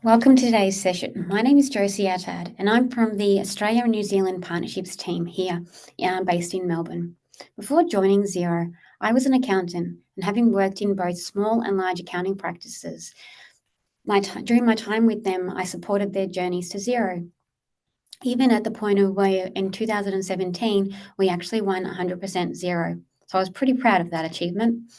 Welcome to today's session. My name is Josie Attad, and I'm from the Australia and New Zealand Partnerships team here, based in Melbourne. Before joining Xero, I was an accountant, and having worked in both small and large accounting practices, during my time with them, I supported their journeys to Xero. Even at the point of where in 2017, we actually won 100% Xero. So I was pretty proud of that achievement.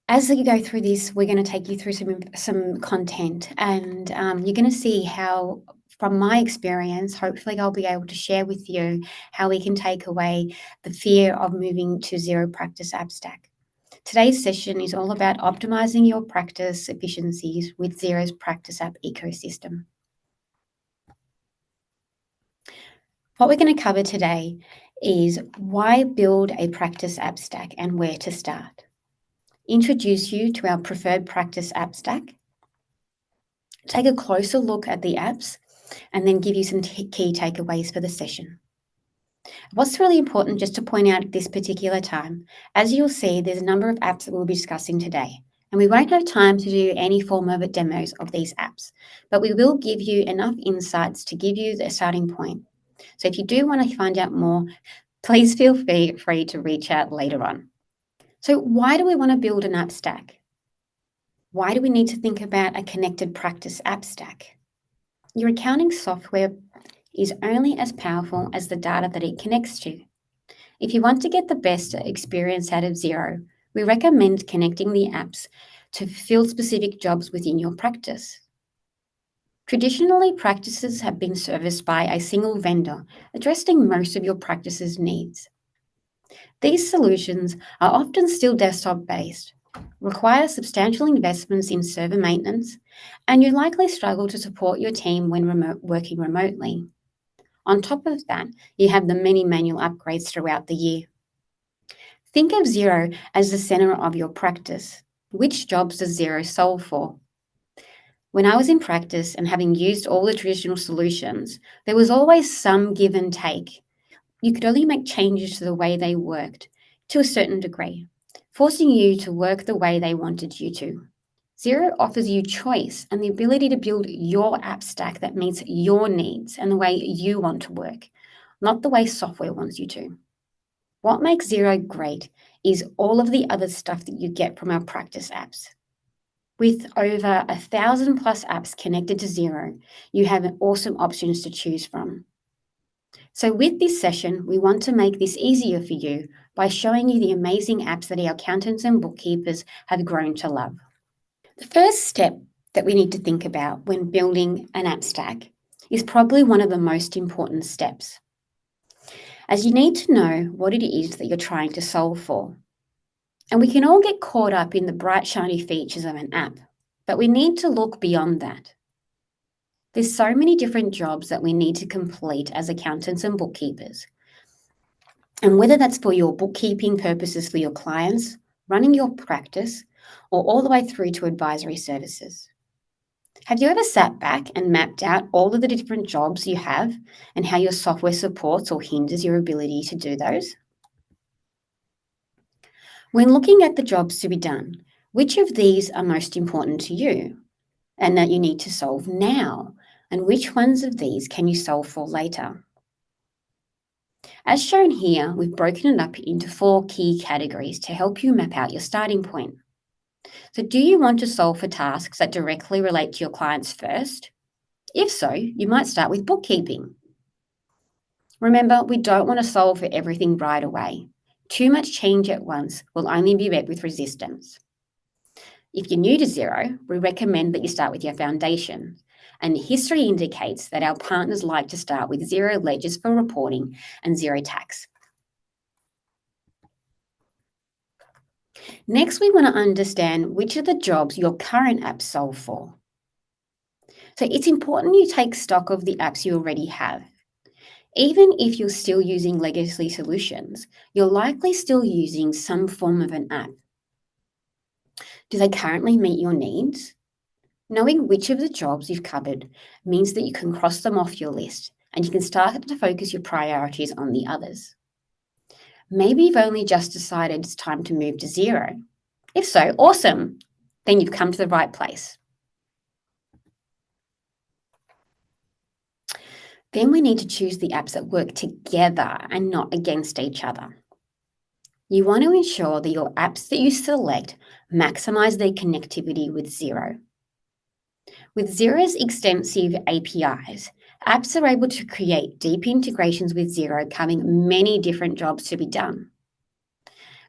As you go through this, we're going to take you through some content, and you're going to see how, from my experience, hopefully I'll be able to share with you how we can take away the fear of moving to Xero Practice App Stack. Today's session is all about optimizing your practice efficiencies with Xero's Practice App ecosystem. What we're going to cover today is why build a practice app stack and where to start. Introduce you to our preferred practice app stack, take a closer look at the apps, and then give you some key takeaways for the session. What's really important just to point out at this particular time, as you'll see, there's a number of apps that we'll be discussing today, and we won't have time to do any form of demos of these apps, but we will give you enough insights to give you the starting point. So if you do want to find out more, please feel free to reach out later on. So why do we want to build an app stack? Why do we need to think about a connected practice app stack? Your accounting software is only as powerful as the data that it connects to. If you want to get the best experience out of Xero, we recommend connecting the apps to fill specific jobs within your practice. Traditionally, practices have been serviced by a single vendor, addressing most of your practice's needs. These solutions are often still desktop-based, require substantial investments in server maintenance, and you likely struggle to support your team when working remotely. On top of that, you have the many manual upgrades throughout the year. Think of Xero as the center of your practice. Which jobs does Xero solve for? When I was in practice and having used all the traditional solutions, there was always some give and take. You could only make changes to the way they worked to a certain degree, forcing you to work the way they wanted you to. Xero offers you choice and the ability to build your app stack that meets your needs and the way you want to work, not the way software wants you to. What makes Xero great is all of the other stuff that you get from our practice apps. With over 1,000 plus apps connected to Xero, you have awesome options to choose from. So with this session, we want to make this easier for you by showing you the amazing apps that our accountants and bookkeepers have grown to love. The first step that we need to think about when building an app stack is probably one of the most important steps, as you need to know what it is that you're trying to solve for. And we can all get caught up in the bright, shiny features of an app, but we need to look beyond that. There's so many different jobs that we need to complete as accountants and bookkeepers. And whether that's for your bookkeeping purposes for your clients, running your practice, or all the way through to advisory services. Have you ever sat back and mapped out all of the different jobs you have and how your software supports or hinders your ability to do those? When looking at the jobs to be done, which of these are most important to you and that you need to solve now? And which ones of these can you solve for later? As shown here, we've broken it up into 4 key categories to help you map out your starting point. So do you want to solve for tasks that directly relate to your clients first? If so, you might start with bookkeeping. Remember, we don't want to solve for everything right away. Too much change at once will only be met with resistance. If you're new to Xero, we recommend that you start with your foundation. And history indicates that our partners like to start with Xero ledgers for reporting and Xero tax. Next, we want to understand which of the jobs your current apps solve for. So it's important you take stock of the apps you already have. Even if you're still using legacy solutions, you're likely still using some form of an app. Do they currently meet your needs? Knowing which of the jobs you've covered means that you can cross them off your list and you can start to focus your priorities on the others. Maybe you've only just decided it's time to move to Xero. If so, awesome. Then you've come to the right place. Then we need to choose the apps that work together and not against each other. You want to ensure that your apps that you select maximize their connectivity with Xero. With Xero's extensive APIs, apps are able to create deep integrations with Xero, covering many different jobs to be done.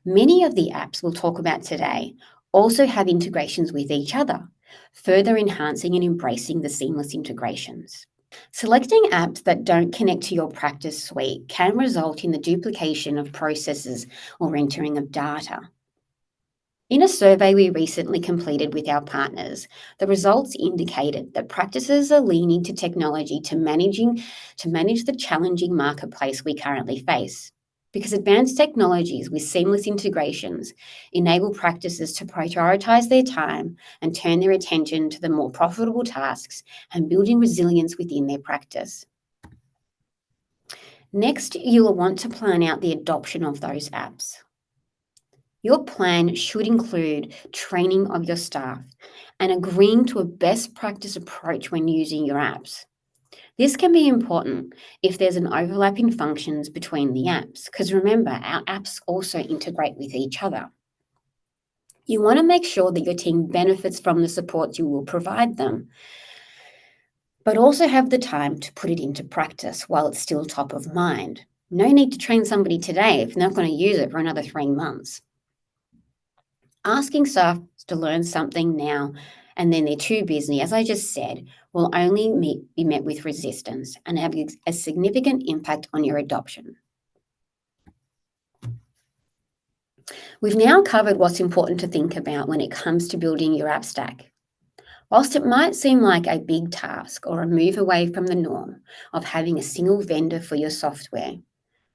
Many of the apps we'll talk about today also have integrations with each other, further enhancing and embracing the seamless integrations. Selecting apps that don't connect to your practice suite can result in the duplication of processes or entering of data. In a survey we recently completed with our partners, the results indicated that practices are leaning to technology to manage the challenging marketplace we currently face. Because advanced technologies with seamless integrations enable practices to prioritize their time and turn their attention to the more profitable tasks and building resilience within their practice. Next, you will want to plan out the adoption of those apps. Your plan should include training of your staff and agreeing to a best practice approach when using your apps. This can be important if there's an overlap in functions between the apps, because remember, our apps also integrate with each other. You want to make sure that your team benefits from the support you will provide them, but also have the time to put it into practice while it's still top of mind. No need to train somebody today if they're not going to use it for another 3 months. Asking staff to learn something now and then they're too busy, as I just said, will only be met with resistance and have a significant impact on your adoption. We've now covered what's important to think about when it comes to building your app stack. Whilst it might seem like a big task or a move away from the norm of having a single vendor for your software,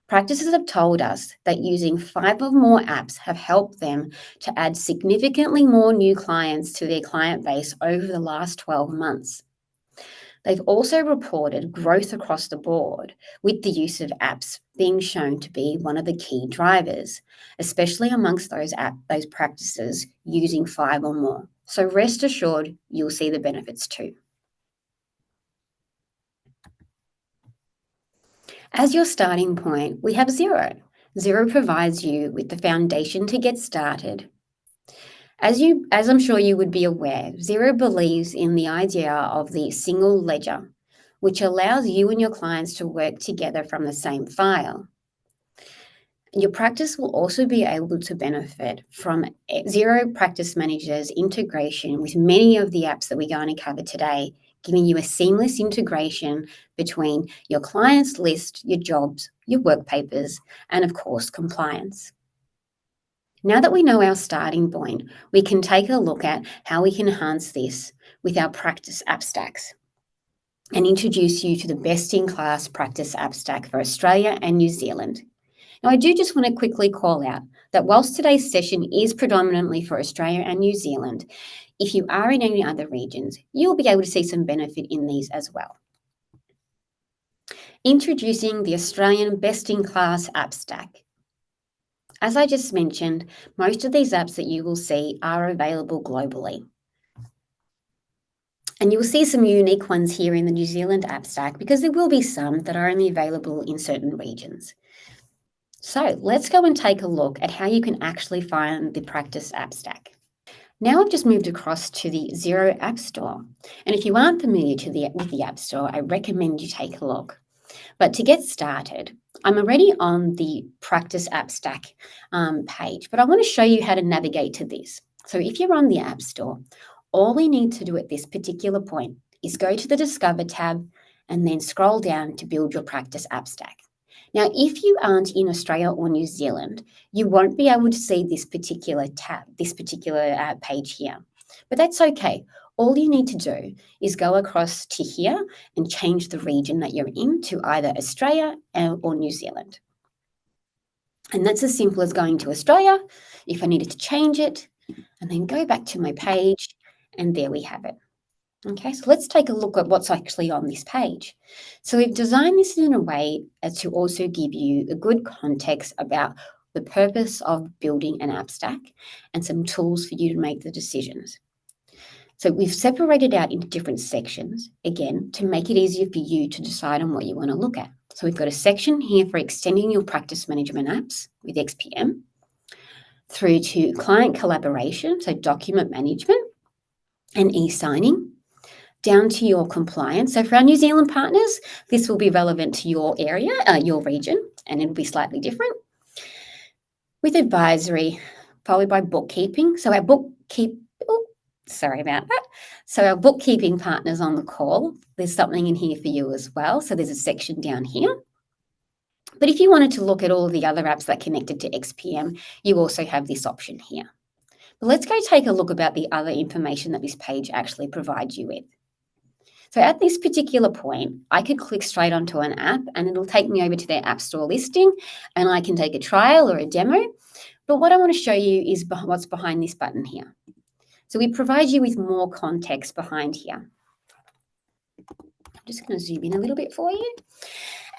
practices have told us that using 5 or more apps have helped them to add significantly more new clients to their client base over the last 12 months. They've also reported growth across the board, with the use of apps being shown to be one of the key drivers, especially amongst those practices using 5 or more. So rest assured, you'll see the benefits too. As your starting point, we have Xero. Xero provides you with the foundation to get started. As I'm sure you would be aware, Xero believes in the idea of the single ledger, which allows you and your clients to work together from the same file. Your practice will also be able to benefit from Xero Practice Manager's integration with many of the apps that we're going to cover today, giving you a seamless integration between your clients list, your jobs, your work papers, and of course, compliance. Now that we know our starting point, we can take a look at how we can enhance this with our practice app stacks and introduce you to the best-in-class practice app stack for Australia and New Zealand. Now, I do just want to quickly call out that whilst today's session is predominantly for Australia and New Zealand, if you are in any other regions, you'll be able to see some benefit in these as well. Introducing the Australian best-in-class app stack. As I just mentioned, most of these apps that you will see are available globally. And you will see some unique ones here in the New Zealand app stack because there will be some that are only available in certain regions. So let's go and take a look at how you can actually find the practice app stack. Now I've just moved across to the Xero App Store. And if you aren't familiar with the App Store, I recommend you take a look. But to get started, I'm already on the Practice App Stack page, but I want to show you how to navigate to this. So if you're on the App Store, all we need to do at this particular point is go to the Discover tab and then scroll down to build your Practice App Stack. Now, if you aren't in Australia or New Zealand, you won't be able to see this particular tab, this particular page here. But that's okay. All you need to do is go across to here and change the region that you're in to either Australia or New Zealand. And that's as simple as going to Australia, if I needed to change it, and then go back to my page, and there we have it. Okay, so let's take a look at what's actually on this page. So we've designed this in a way as to also give you a good context about the purpose of building an app stack and some tools for you to make the decisions. So we've separated out into different sections, again, to make it easier for you to decide on what you want to look at. So we've got a section here for extending your practice management apps with XPM, through to client collaboration, so document management and e-signing, down to your compliance. So for our New Zealand partners, this will be relevant to your area, your region, and it'll be slightly different. With advisory, followed by bookkeeping. So our sorry about that. So our bookkeeping partners on the call, there's something in here for you as well. So there's a section down here. But if you wanted to look at all of the other apps that connected to XPM, you also have this option here. But let's go take a look about the other information that this page actually provides you with. So at this particular point, I could click straight onto an app and it'll take me over to their App Store listing and I can take a trial or a demo. But what I want to show you is what's behind this button here. So we provide you with more context behind here. I'm just going to zoom in a little bit for you.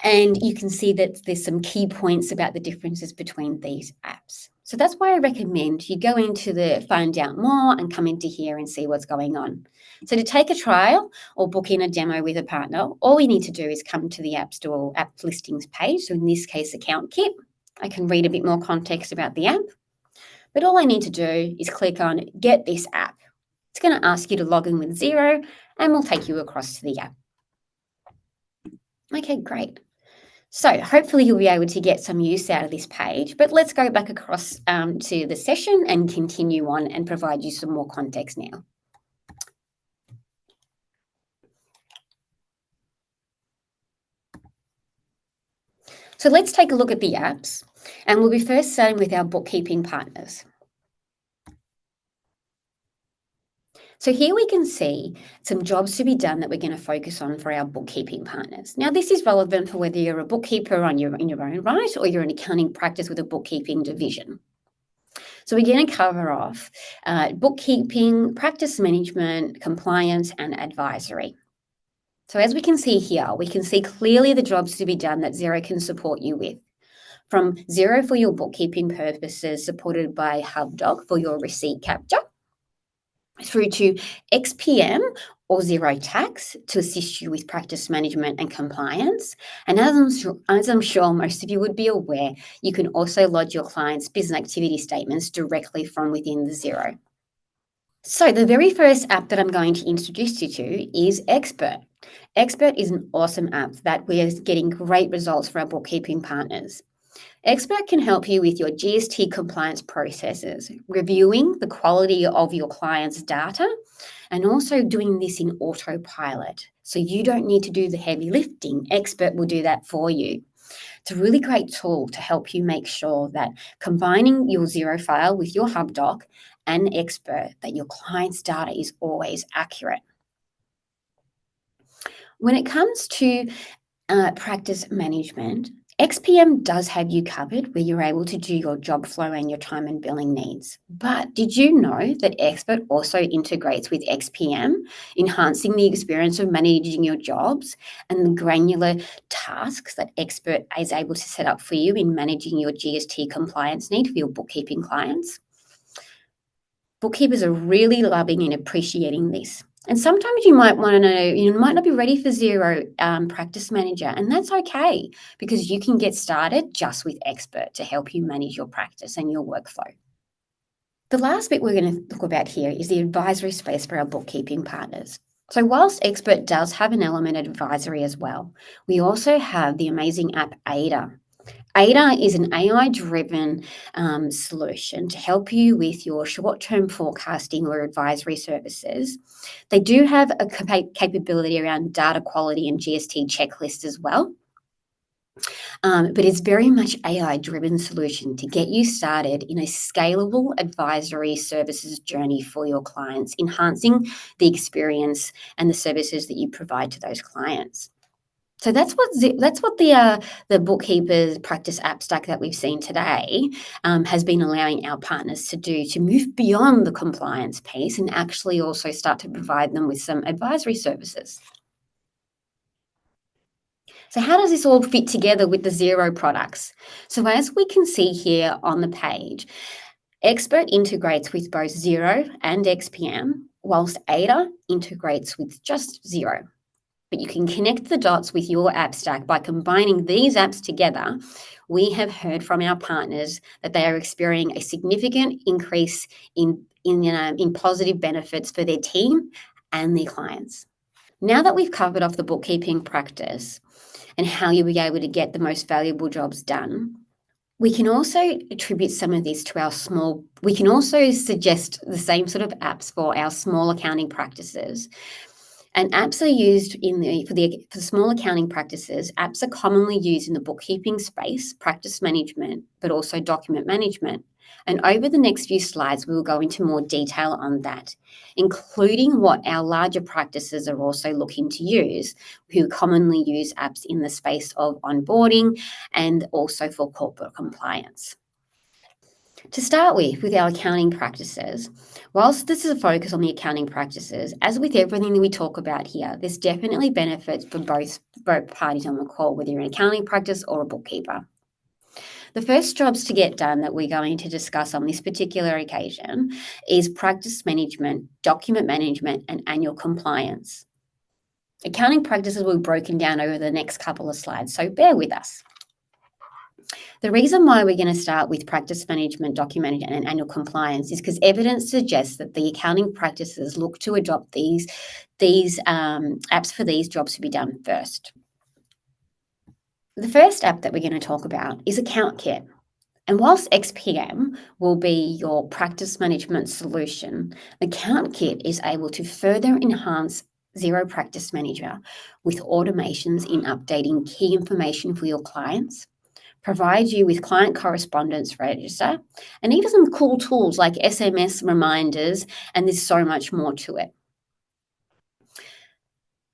And you can see that there's some key points about the differences between these apps. So that's why I recommend you go into the find out more and come into here and see what's going on. So to take a trial or book in a demo with a partner, all we need to do is come to the App Store app listings page. So in this case, Account Kit. I can read a bit more context about the app. But all I need to do is click on Get This App. It's going to ask you to log in with Xero and we'll take you across to the app. Okay, great. So hopefully you'll be able to get some use out of this page, but let's go back across to the session and continue on and provide you some more context now. So let's take a look at the apps, and we'll be first starting with our bookkeeping partners. So here we can see some jobs to be done that we're going to focus on for our bookkeeping partners. Now, this is relevant for whether you're a bookkeeper in your own right or you're an accounting practice with a bookkeeping division. So we're going to cover off bookkeeping, practice management, compliance, and advisory. So as we can see here, we can see clearly the jobs to be done that Xero can support you with. From Xero for your bookkeeping purposes, supported by HubDoc for your receipt capture, through to XPM or Xero Tax to assist you with practice management and compliance. And as I'm sure most of you would be aware, you can also lodge your clients' business activity statements directly from within the Xero. So the very first app that I'm going to introduce you to is Expert. Expert is an awesome app that we are getting great results for our bookkeeping partners. Expert can help you with your GST compliance processes, reviewing the quality of your client's data, and also doing this in autopilot. So you don't need to do the heavy lifting. Expert will do that for you. It's a really great tool to help you make sure that combining your Xero file with your HubDoc and Expert, that your client's data is always accurate. When it comes to practice management, XPM does have you covered where you're able to do your job flow and your time and billing needs. But did you know that Expert also integrates with XPM, enhancing the experience of managing your jobs and the granular tasks that Expert is able to set up for you in managing your GST compliance need for your bookkeeping clients? Bookkeepers are really loving and appreciating this. And sometimes you might want to know, you might not be ready for Xero Practice Manager, and that's okay because you can get started just with Expert to help you manage your practice and your workflow. The last bit we're going to talk about here is the advisory space for our bookkeeping partners. So whilst Expert does have an element of advisory as well, we also have the amazing app Ada. Ada is an AI-driven solution to help you with your short-term forecasting or advisory services. They do have a capability around data quality and GST checklist as well. But it's very much AI-driven solution to get you started in a scalable advisory services journey for your clients, enhancing the experience and the services that you provide to those clients. So that's what the bookkeepers practice app stack that we've seen today has been allowing our partners to do, to move beyond the compliance piece and actually also start to provide them with some advisory services. So how does this all fit together with the Xero products? So as we can see here on the page, Expert integrates with both Xero and XPM, whilst Ada integrates with just Xero. But you can connect the dots with your app stack by combining these apps together. We have heard from our partners that they are experiencing a significant increase in positive benefits for their team and their clients. Now that we've covered off the bookkeeping practice and how you'll be able to get the most valuable jobs done, we can also attribute some of this to we can also suggest the same sort of apps for our small accounting practices. And apps are used for the small accounting practices. Apps are commonly used in the bookkeeping space, practice management, but also document management. And over the next few slides, we will go into more detail on that, including what our larger practices are also looking to use, who commonly use apps in the space of onboarding and also for corporate compliance. To start with our accounting practices, whilst this is a focus on the accounting practices, as with everything that we talk about here, there's definitely benefits for both parties on the call, whether you're an accounting practice or a bookkeeper. The first jobs to get done that we're going to discuss on this particular occasion is practice management, document management, and annual compliance. Accounting practices will be broken down over the next couple of slides, so bear with us. The reason why we're going to start with practice management, document management, and annual compliance is because evidence suggests that the accounting practices look to adopt these apps for these jobs to be done first. The first app that we're going to talk about is AccountKit. And whilst XPM will be your practice management solution, AccountKit is able to further enhance Xero Practice Manager with automations in updating key information for your clients, provide you with client correspondence register, and even some cool tools like SMS reminders, and there's so much more to it.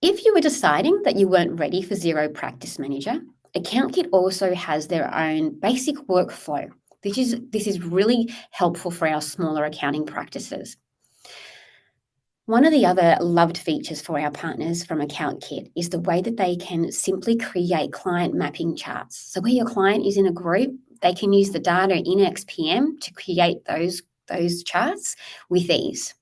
If you were deciding that you weren't ready for Xero Practice Manager, AccountKit also has their own basic workflow. This is really helpful for our smaller accounting practices. One of the other loved features for our partners from AccountKit is the way that they can simply create client mapping charts. So where your client is in a group, they can use the data in XPM to create those charts with ease.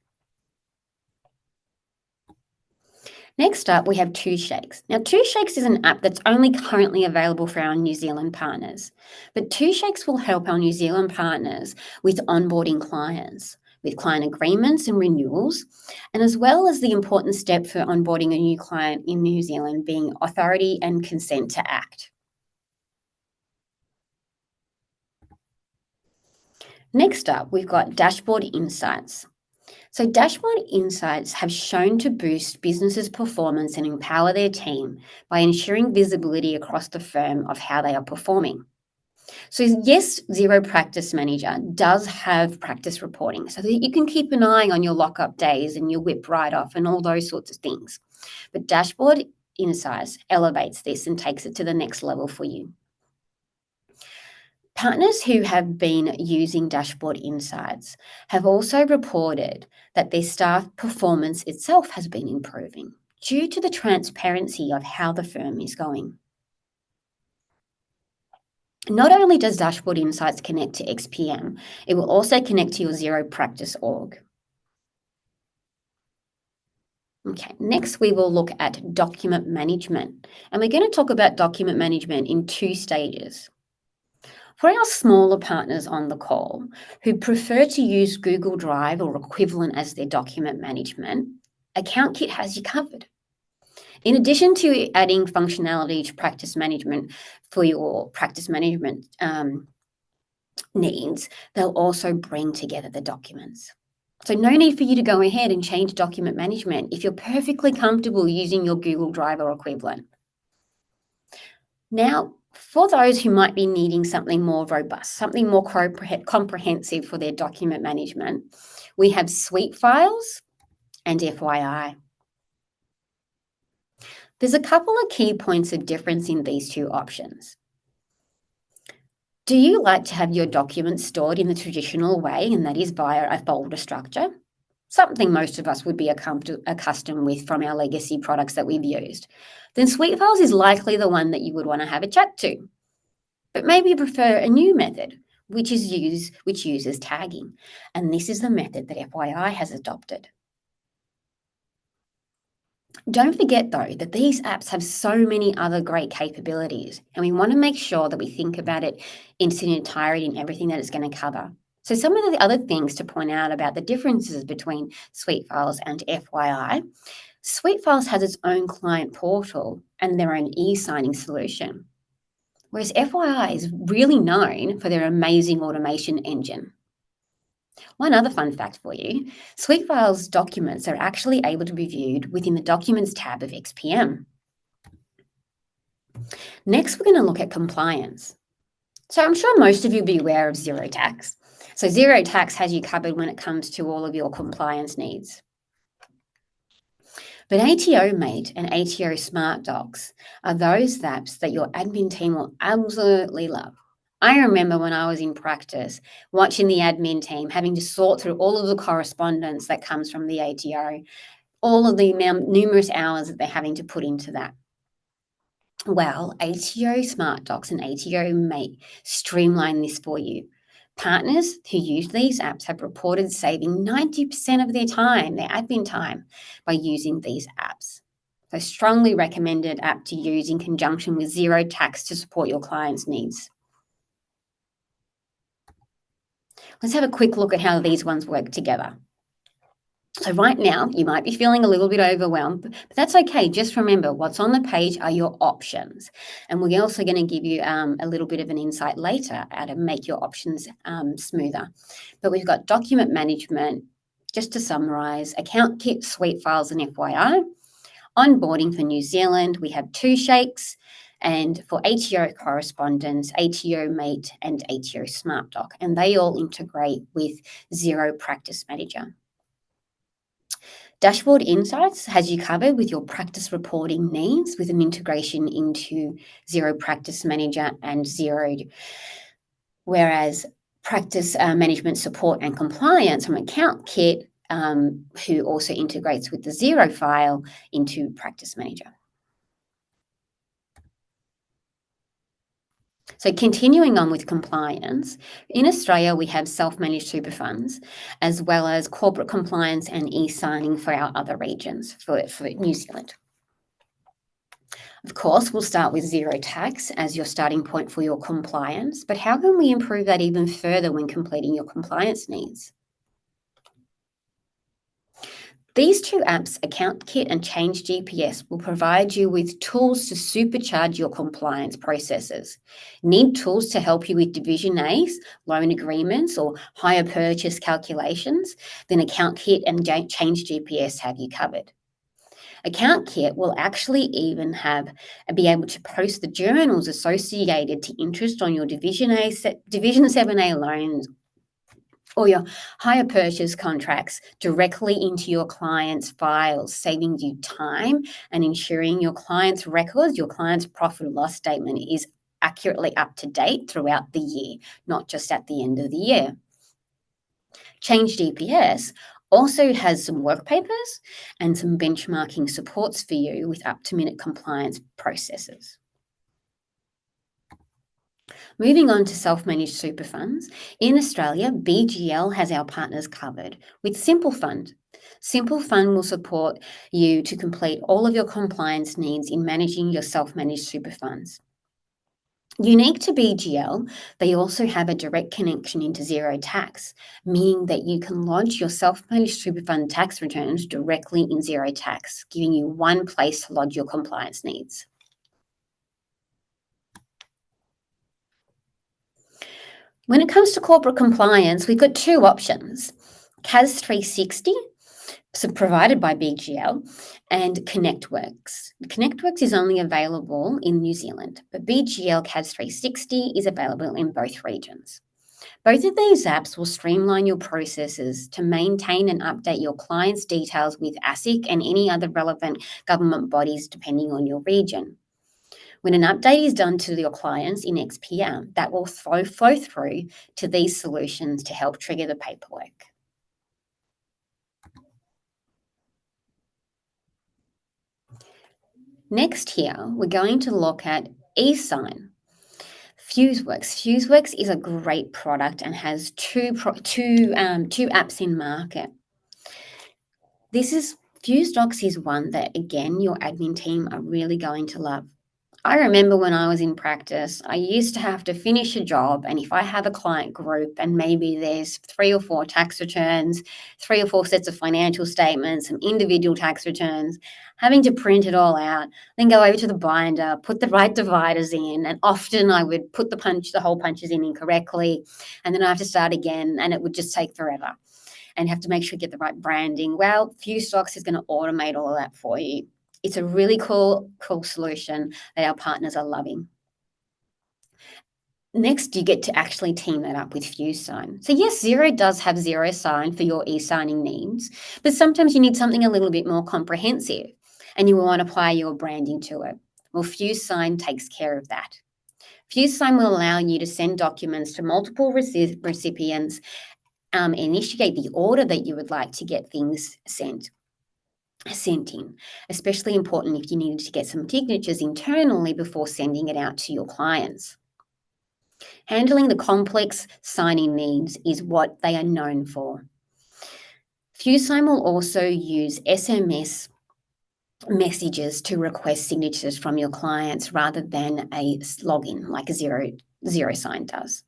Next up, we have Two Shakes. Now, Two Shakes is an app that's only currently available for our New Zealand partners, but Two Shakes will help our New Zealand partners with onboarding clients, with client agreements and renewals, and as well as the important step for onboarding a new client in New Zealand being authority and consent to act. Next up, we've got Dashboard Insights. So Dashboard Insights have shown to boost businesses' performance and empower their team by ensuring visibility across the firm of how they are performing. So yes, Xero Practice Manager does have practice reporting so that you can keep an eye on your lockup days and your whip write-off and all those sorts of things. But Dashboard Insights elevates this and takes it to the next level for you. Partners who have been using Dashboard Insights have also reported that their staff performance itself has been improving due to the transparency of how the firm is going. Not only does Dashboard Insights connect to XPM, it will also connect to your Xero Practice org. Okay, next we will look at document management, and we're going to talk about document management in two stages. For our smaller partners on the call who prefer to use Google Drive or equivalent as their document management, AccountKit has you covered. In addition to adding functionality to practice management for your practice management needs, they'll also bring together the documents. So no need for you to go ahead and change document management if you're perfectly comfortable using your Google Drive or equivalent. Now, for those who might be needing something more robust, something more comprehensive for their document management, we have Suite Files and FYI. There's a couple of key points of difference in these two options. Do you like to have your documents stored in the traditional way, and that is via a folder structure? Something most of us would be accustomed with from our legacy products that we've used. Then Suite Files is likely the one that you would want to have a chat to. But maybe you prefer a new method, which uses tagging. And this is the method that FYI has adopted. Don't forget, though, that these apps have so many other great capabilities, and we want to make sure that we think about it in its entirety and everything that it's going to cover. So, some of the other things to point out about the differences between Suite Files and FYI. Suite Files has its own client portal and their own e-signing solution, whereas FYI is really known for their amazing automation engine. One other fun fact for you, Suite Files documents are actually able to be viewed within the Documents tab of XPM. Next, we're going to look at compliance. So I'm sure most of you will be aware of Xero Tax. So Xero Tax has you covered when it comes to all of your compliance needs. But ATO Mate and ATO Smart Docs are those apps that your admin team will absolutely love. I remember when I was in practice watching the admin team having to sort through all of the correspondence that comes from the ATO, all of the numerous hours that they're having to put into that. Well, ATO Smart Docs and ATO Mate streamline this for you. Partners who use these apps have reported saving 90% of their time, their admin time, by using these apps. So, strongly recommended app to use in conjunction with Xero Tax to support your clients' needs. Let's have a quick look at how these ones work together. So right now, you might be feeling a little bit overwhelmed, but that's okay. Just remember, what's on the page are your options. And we're also going to give you a little bit of an insight later how to make your options smoother. But we've got document management, just to summarize, account kit, Suite Files, and FYI. Onboarding for New Zealand, we have 2 shakes. And for ATO correspondence, ATO Mate and ATO Smart Doc. And they all integrate with Xero Practice Manager. Dashboard Insights has you covered with your practice reporting needs with an integration into Xero Practice Manager and Xero, whereas Practice Management Support and Compliance from Account Kit, who also integrates with the Xero file into Practice Manager. So continuing on with compliance, in Australia we have self-managed super funds, as well as corporate compliance and e-signing for our other regions, for New Zealand. Of course, we'll start with Xero Tax as your starting point for your compliance, but how can we improve that even further when completing your compliance needs? These 2 apps, Account Kit and Change GPS, will provide you with tools to supercharge your compliance processes. Need tools to help you with Division A's, loan agreements, or hire purchase calculations? Then Account Kit and Change GPS have you covered. Account Kit will actually even be able to post the journals associated to interest on your Division 7A loans or your hire purchase contracts directly into your client's files, saving you time and ensuring your client's records, your client's profit and loss statement is accurately up to date throughout the year, not just at the end of the year. Change DPS also has some work papers and some benchmarking supports for you with up-to-minute compliance processes. Moving on to self-managed super funds, in Australia, BGL has our partners covered with Simple Fund. Simple Fund will support you to complete all of your compliance needs in managing your self-managed super funds. Unique to BGL, they also have a direct connection into Xero Tax, meaning that you can lodge your self-managed super fund tax returns directly in Xero Tax, giving you one place to lodge your compliance needs. When it comes to corporate compliance, we've got 2 options. CAS 360, so provided by BGL, and ConnectWorks. ConnectWorks is only available in New Zealand, but BGL CAS 360 is available in both regions. Both of these apps will streamline your processes to maintain and update your clients' details with ASIC and any other relevant government bodies depending on your region. When an update is done to your clients in XPM, that will flow through to these solutions to help trigger the paperwork. Next here, we're going to look at eSign. FuseWorks. FuseWorks is a great product and has two apps in market. This is Fuse Docs is one that, again, your admin team are really going to love. I remember when I was in practice, I used to have to finish a job, and if I have a client group and maybe there's 3 or 4 tax returns, 3 or 4 sets of financial statements, some individual tax returns, having to print it all out, then go over to the binder, put the right dividers in, and often I would put the hole punches in incorrectly, and then I have to start again, and it would just take forever. And have to make sure you get the right branding. Well, FuseDocs is going to automate all of that for you. It's a really cool solution that our partners are loving. Next, you get to actually team that up with FuseSign. So yes, Xero does have Xero Sign for your e-signing needs, but sometimes you need something a little bit more comprehensive and you want to apply your branding to it. Well, FuseSign takes care of that. FuseSign will allow you to send documents to multiple recipients, initiate the order that you would like to get things sent in, especially important if you needed to get some signatures internally before sending it out to your clients. Handling the complex signing needs is what they are known for. FuseSign will also use SMS messages to request signatures from your clients rather than a login like a Xero Sign does.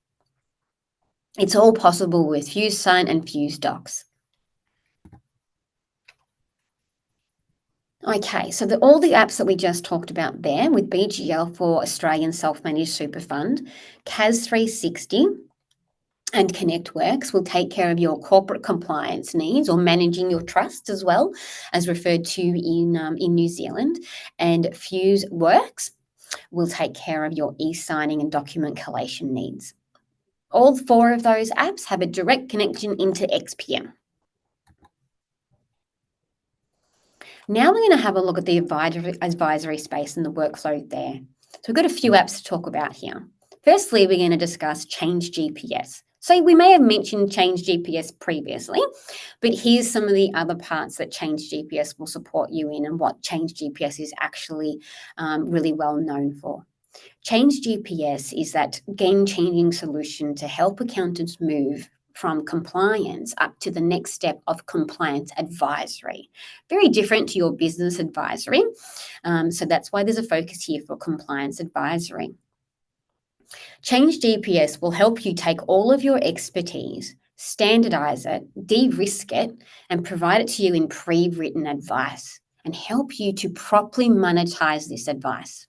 It's all possible with FuseSign and FuseDocs. Okay, so all the apps that we just talked about there with BGL for Australian Self-Managed Super Fund, CAS 360 and ConnectWorks will take care of your corporate compliance needs or managing your trusts as well, as referred to in New Zealand. And FuseWorks will take care of your e-signing and document collation needs. All 4 of those apps have a direct connection into XPM. Now we're going to have a look at the advisory space and the workflow there. So we've got a few apps to talk about here. Firstly, we're going to discuss Change GPS. So we may have mentioned Change GPS previously, but here's some of the other parts that Change GPS will support you in and what Change GPS is actually really well known for. Change GPS is that game-changing solution to help accountants move from compliance up to the next step of compliance advisory. Very different to your business advisory. So that's why there's a focus here for compliance advisory. Change GPS will help you take all of your expertise, standardize it, de-risk it, and provide it to you in pre-written advice and help you to properly monetize this advice.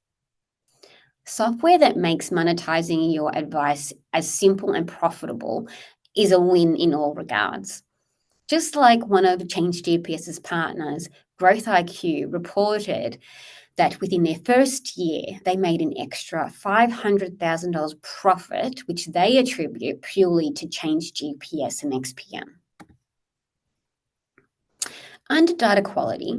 Software that makes monetizing your advice as simple and profitable is a win in all regards. Just like one of Change GPS's partners, Growth IQ, reported that within their first year, they made an extra $500,000 profit, which they attribute purely to Change GPS and XPM. Under data quality,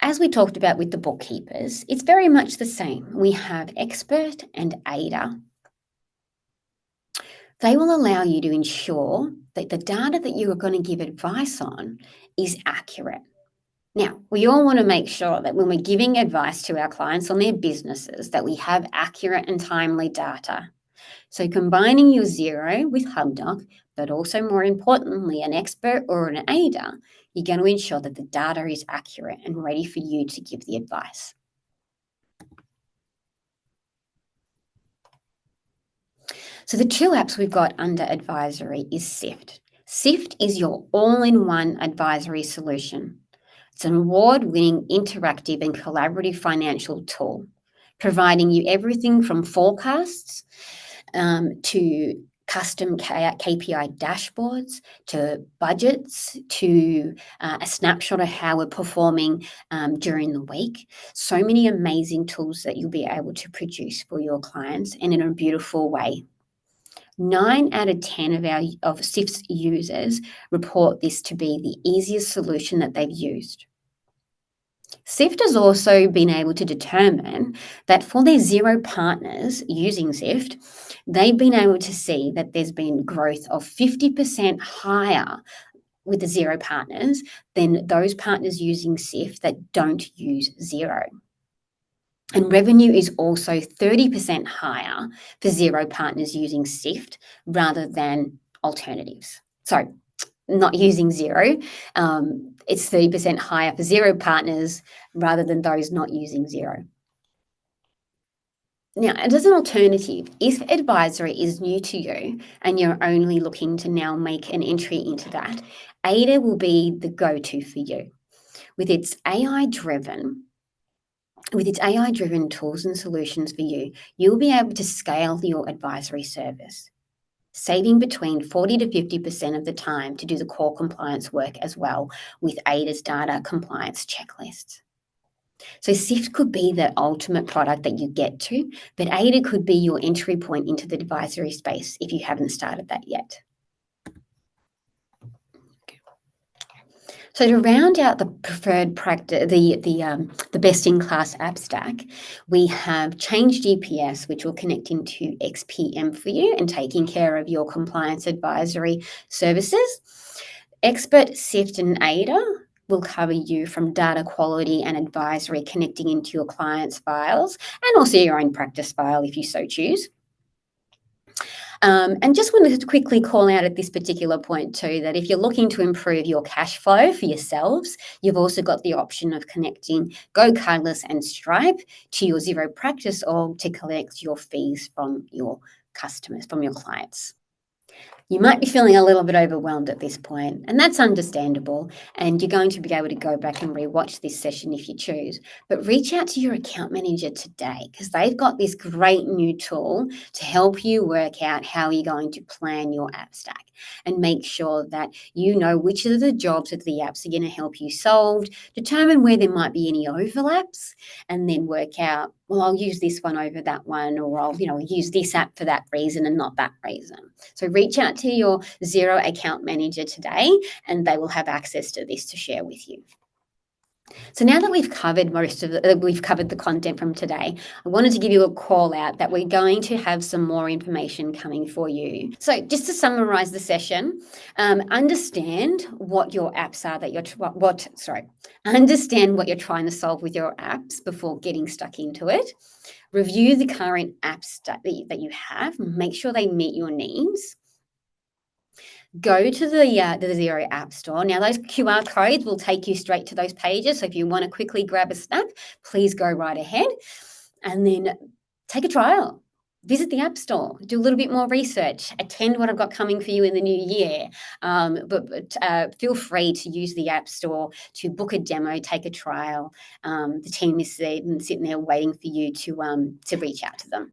as we talked about with the bookkeepers, it's very much the same. We have Expert and ADA. They will allow you to ensure that the data that you are going to give advice on is accurate. Now, we all want to make sure that when we're giving advice to our clients on their businesses, that we have accurate and timely data. So combining your Xero with HubDoc, but also more importantly, an Expert or an ADA, you're going to ensure that the data is accurate and ready for you to give the advice. So the 2 apps we've got under advisory is Sift. Sift is your all-in-one advisory solution. It's an award-winning, interactive and collaborative financial tool, providing you everything from forecasts to custom KPI dashboards, to budgets, to a snapshot of how we're performing during the week. So many amazing tools that you'll be able to produce for your clients and in a beautiful way. 9 out of 10 of Sift's users report this to be the easiest solution that they've used. Sift has also been able to determine that for their Xero partners using Sift, they've been able to see that there's been growth of 50% higher with the Xero partners than those partners using Sift that don't use Xero. And revenue is also 30% higher for Xero partners using Sift rather than alternatives. Sorry, not using Xero. It's 30% higher for Xero partners rather than those not using Xero. Now, as an alternative, if advisory is new to you and you're only looking to now make an entry into that, Ada will be the go-to for you. With its AI-driven tools and solutions for you, you'll be able to scale your advisory service, saving between 40 to 50% of the time to do the core compliance work as well with Ada's data compliance checklists. So SIFT could be the ultimate product that you get to, but Ada could be your entry point into the advisory space if you haven't started that yet. So to round out the preferred practice, the best-in-class app stack, we have Change GPS, which will connect into XPM for you and taking care of your compliance advisory services. Expert SIFT and Ada will cover you from data quality and advisory, connecting into your clients' files and also your own practice file if you so choose. And just wanted to quickly call out at this particular point too, that if you're looking to improve your cash flow for yourselves, you've also got the option of connecting GoCardless and Stripe to your Xero practice or to collect your fees from your customers, from your clients. You might be feeling a little bit overwhelmed at this point, and that's understandable. And you're going to be able to go back and rewatch this session if you choose. But reach out to your account manager today because they've got this great new tool to help you work out how you're going to plan your app stack and make sure that you know which of the jobs of the apps are going to help you solve, determine where there might be any overlaps, and then work out, well, I'll use this one over that one, or I'll use this app for that reason and not that reason. So reach out to your Xero account manager today and they will have access to this to share with you. So now that we've covered the content from today, I wanted to give you a call out that we're going to have some more information coming for you. So just to summarize the session, understand what your apps are that understand what you're trying to solve with your apps before getting stuck into it. Review the current apps that you have, make sure they meet your needs. Go to the Xero App Store. Now, those QR codes will take you straight to those pages. So if you want to quickly grab a snap, please go right ahead and then take a trial. Visit the App Store, do a little bit more research, attend what I've got coming for you in the new year. But feel free to use the App Store to book a demo, take a trial. The team is sitting there waiting for you to reach out to them.